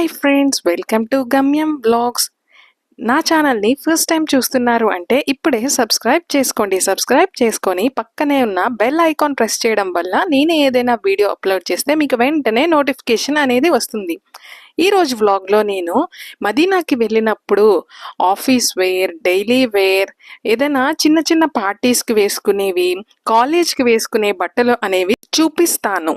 Hi friends, welcome to గమ్యం blogs. నా ఛానల్ని ఫస్ట్ టైం చూస్తున్నారు అంటే ఇప్పుడే సబ్స్క్రైబ్ చేసుకోండి. సబ్స్క్రైబ్ చేసుకొని పక్కనే ఉన్న బెల్ ఐకాన్ ప్రెస్ చేయడం వల్ల నేను ఏదైనా వీడియో అప్లోడ్ చేస్తే మీకు వెంటనే నోటిఫికేషన్ అనేది వస్తుంది. ఈరోజు వ్లాగ్లో నేను మదీనాకి వెళ్ళినప్పుడు ఆఫీస్ వేర్, డైలీ వేర్, ఏదైనా చిన్న చిన్న పార్టీస్కి వేసుకునేవి, కాలేజ్కి వేసుకునే బట్టలు అనేవి చూపిస్తాను.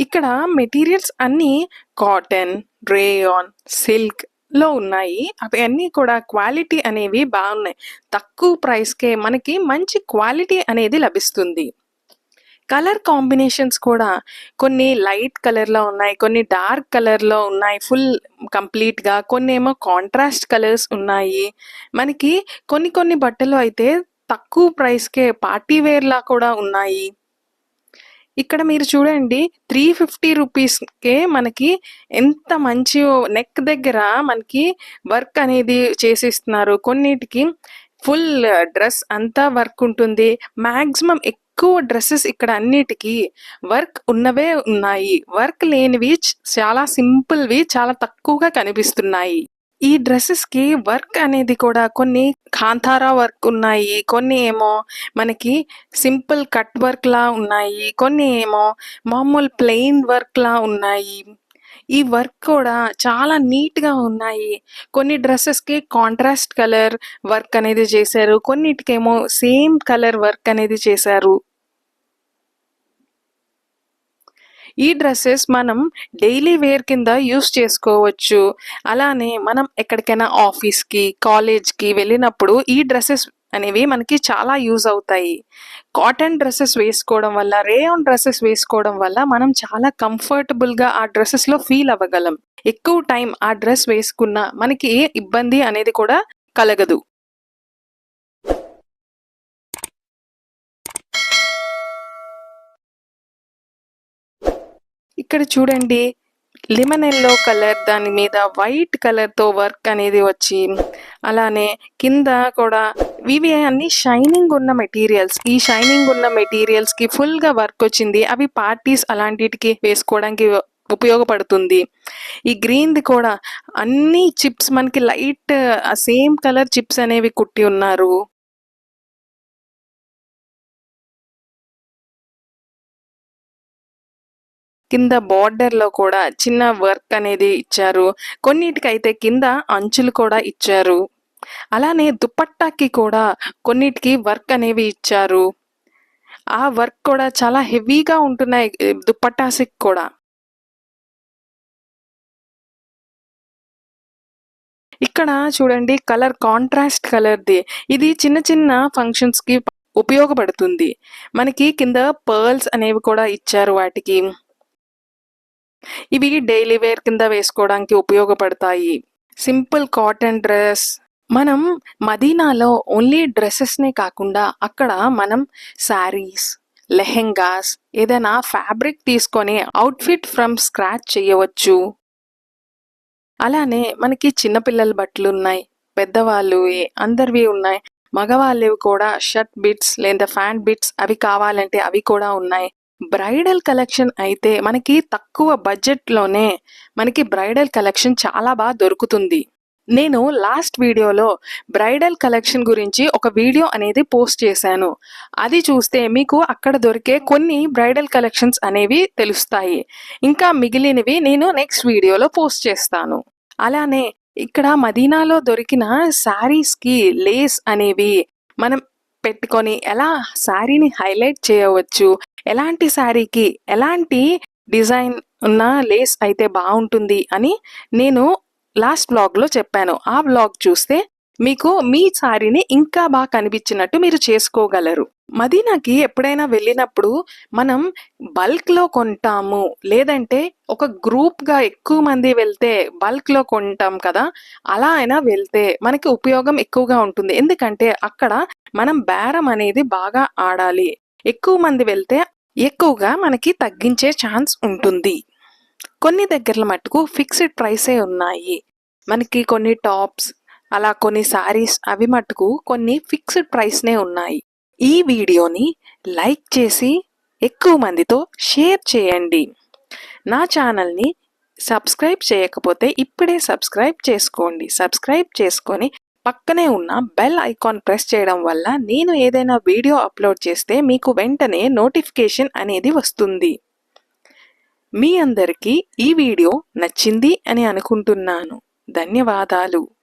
ఇక్కడ మెటీరియల్స్ అన్నీ కాటన్, రేయాన్, సిల్క్ లో ఉన్నాయి. అవి అన్నీ కూడా క్వాలిటీ అనేవి బాగున్నాయి. తక్కువ ప్రైస్కే మనకి మంచి క్వాలిటీ అనేది లభిస్తుంది. కలర్ కాంబినేషన్స్ కూడా కొన్ని లైట్ కలర్లో ఉన్నాయి, కొన్ని డార్క్ కలర్లో ఉన్నాయి ఫుల్ కంప్లీట్గా, కొన్ని ఏమో కాంట్రాస్ట్ కలర్స్ ఉన్నాయి. మనకి కొన్ని బట్టలు అయితే తక్కువ ప్రైస్కే పార్టీ వేర్లా కూడా ఉన్నాయి. ఇక్కడ మీరు చూడండి, 350 రూపీస్కే మనకి ఎంత మంచి నెక్ దగ్గర మనకి వర్క్ అనేది చేసిస్తున్నారు. కొన్నిటికి ఫుల్ డ్రెస్ అంతా వర్క్ ఉంటుంది. మ్యాక్సిమం ఎక్కువ డ్రెస్సెస్ ఇక్కడ అన్నిటికీ వర్క్ ఉన్నవే ఉన్నాయి. వర్క్ లేనివి చాలా సింపుల్వి చాలా తక్కువగా కనిపిస్తున్నాయి. ఈ డ్రెస్సెస్కి వర్క్ అనేది కూడా కొన్ని కాంతారా వర్క్ ఉన్నాయి, కొన్ని ఏమో మనకి సింపుల్ కట్ వర్క్ లా ఉన్నాయి, కొన్ని ఏమో మామూలు ప్లెయిన్ వర్క్ లా ఉన్నాయి. ఈ వర్క్ కూడా చాలా నీట్గా ఉన్నాయి. కొన్ని డ్రెస్సెస్కి కాంట్రాస్ట్ కలర్ వర్క్ అనేది చేశారు, కొన్నిటికేమో సేమ్ కలర్ వర్క్ అనేది చేశారు. ఈ డ్రెస్సెస్ మనం డైలీ వేర్ కింద యూస్ చేసుకోవచ్చు. అలానే మనం ఎక్కడికైనా ఆఫీస్కి, కాలేజ్కి వెళ్ళినప్పుడు ఈ డ్రెస్సెస్ అనేవి మనకి చాలా యూజ్ అవుతాయి. కాటన్ డ్రెస్సెస్ వేసుకోవడం వల్ల, రేయాన్ డ్రెస్సెస్ వేసుకోవడం వల్ల మనం చాలా కంఫర్టబుల్గా ఆ డ్రెస్సెస్లో ఫీల్ అవ్వగలం. ఎక్కువ టైం ఆ డ్రెస్ వేసుకున్నా మనకి ఏ ఇబ్బంది అనేది కూడా కలగదు. ఇక్కడ చూడండి, లెమన్ ఎల్లో కలర్ దాని మీద వైట్ కలర్తో వర్క్ అనేది వచ్చి, అలానే కింద కూడా ఇవి అన్ని షైనింగ్ ఉన్న మెటీరియల్స్. ఈ షైనింగ్ ఉన్న మెటీరియల్స్కి ఫుల్గా వర్క్ వచ్చింది. అవి పార్టీస్ అలాంటికి వేసుకోవడానికి ఉపయోగపడుతుంది. ఈ గ్రీన్ది కూడా అన్ని చిప్స్ మనకి లైట్ సేమ్ కలర్ చిప్స్ అనేవి కుట్టి ఉన్నారు. కింద బార్డర్లో కూడా చిన్న వర్క్ అనేది ఇచ్చారు. కొన్నిటికైతే కింద అంచులు కూడా ఇచ్చారు. అలానే దుపట్టాకి కూడా కొన్నిటికి వర్క్ అనేవి ఇచ్చారు. ఆ వర్క్ కూడా చాలా హెవీగా ఉంటున్నాయి దుపట్టాసికి కూడా. ఇక్కడ చూడండి, కలర్ కాంట్రాస్ట్ కలర్ది. ఇది చిన్న చిన్న ఫంక్షన్స్కి ఉపయోగపడుతుంది. మనకి కింద పర్ల్స్ అనేవి కూడా ఇచ్చారు వాటికి. ఇవి డైలీ వేర్ కింద వేసుకోవడానికి ఉపయోగపడతాయి. Simple cotton dress. మనం మదీనాలో ఓన్లీ డ్రెస్సెస్నే కాకుండా అక్కడ మనం శారీస్, లెహెంగాస్, ఏదైనా ఫ్యాబ్రిక్ తీసుకొని అవుట్ఫిట్ ఫ్రమ్ స్క్రాచ్ చేయవచ్చు. అలానే మనకి చిన్నపిల్లల బట్టలు ఉన్నాయి, పెద్దవాళ్ళు అందరివి ఉన్నాయి, మగవాళ్ళవి కూడా షర్ట్ బిట్స్ లేదా ఫ్యాంట్ బిట్స్ అవి కావాలంటే అవి కూడా ఉన్నాయి. బ్రైడల్ కలెక్షన్ అయితే మనకి తక్కువ బడ్జెట్లోనే మనకి బ్రైడల్ కలెక్షన్ చాలా బాగా దొరుకుతుంది. నేను లాస్ట్ వీడియోలో బ్రైడల్ కలెక్షన్ గురించి ఒక వీడియో అనేది పోస్ట్ చేశాను. అది చూస్తే మీకు అక్కడ దొరికే కొన్ని బ్రైడల్ కలెక్షన్స్ అనేవి తెలుస్తాయి. ఇంకా మిగిలినవి నేను నెక్స్ట్ వీడియోలో పోస్ట్ చేస్తాను. అలానే ఇక్కడ మదీనాలో దొరికిన శారీస్కి లేస్ అనేవి మనం పెట్టుకొని ఎలా శారీని హైలైట్ చేయవచ్చు, ఎలాంటి శారీకి ఎలాంటి డిజైన్ ఉన్న లేస్ అయితే బాగుంటుంది అని నేను లాస్ట్ బ్లాగ్లో చెప్పాను. ఆ బ్లాగ్ చూస్తే మీకు మీ శారీని ఇంకా బాగా కనిపించినట్టు మీరు చేసుకోగలరు. మదీనాకి ఎప్పుడైనా వెళ్ళినప్పుడు మనం బల్క్లో కొంటాము, లేదంటే ఒక గ్రూప్గా ఎక్కువ మంది వెళ్తే బల్క్లో కొంటాం కదా, అలా అయినా వెళ్తే మనకి ఉపయోగం ఎక్కువగా ఉంటుంది. ఎందుకంటే అక్కడ మనం బేరం అనేది బాగా ఆడాలి. ఎక్కువ మంది వెళ్తే ఎక్కువగా మనకి తగ్గించే ఛాన్స్ ఉంటుంది. కొన్ని దగ్గరల మట్టుకు ఫిక్స్డ్ ప్రైసే ఉన్నాయి. మనకి కొన్ని టాప్స్, అలా కొన్ని శారీస్ అవి మట్టుకు కొన్ని ఫిక్స్డ్ ప్రైస్నే ఉన్నాయి. ఈ వీడియోని లైక్ చేసి ఎక్కువ మందితో షేర్ చేయండి. నా ఛానల్ని సబ్స్క్రైబ్ చేయకపోతే ఇప్పుడే సబ్స్క్రైబ్ చేసుకోండి. సబ్స్క్రైబ్ చేసుకొని పక్కనే ఉన్న బెల్ ఐకాన్ ప్రెస్ చేయడం వల్ల నేను ఏదైనా వీడియో అప్లోడ్ చేస్తే మీకు వెంటనే నోటిఫికేషన్ అనేది వస్తుంది. మీ అందరికీ ఈ వీడియో నచ్చింది అని అనుకుంటున్నాను. ధన్యవాదాలు.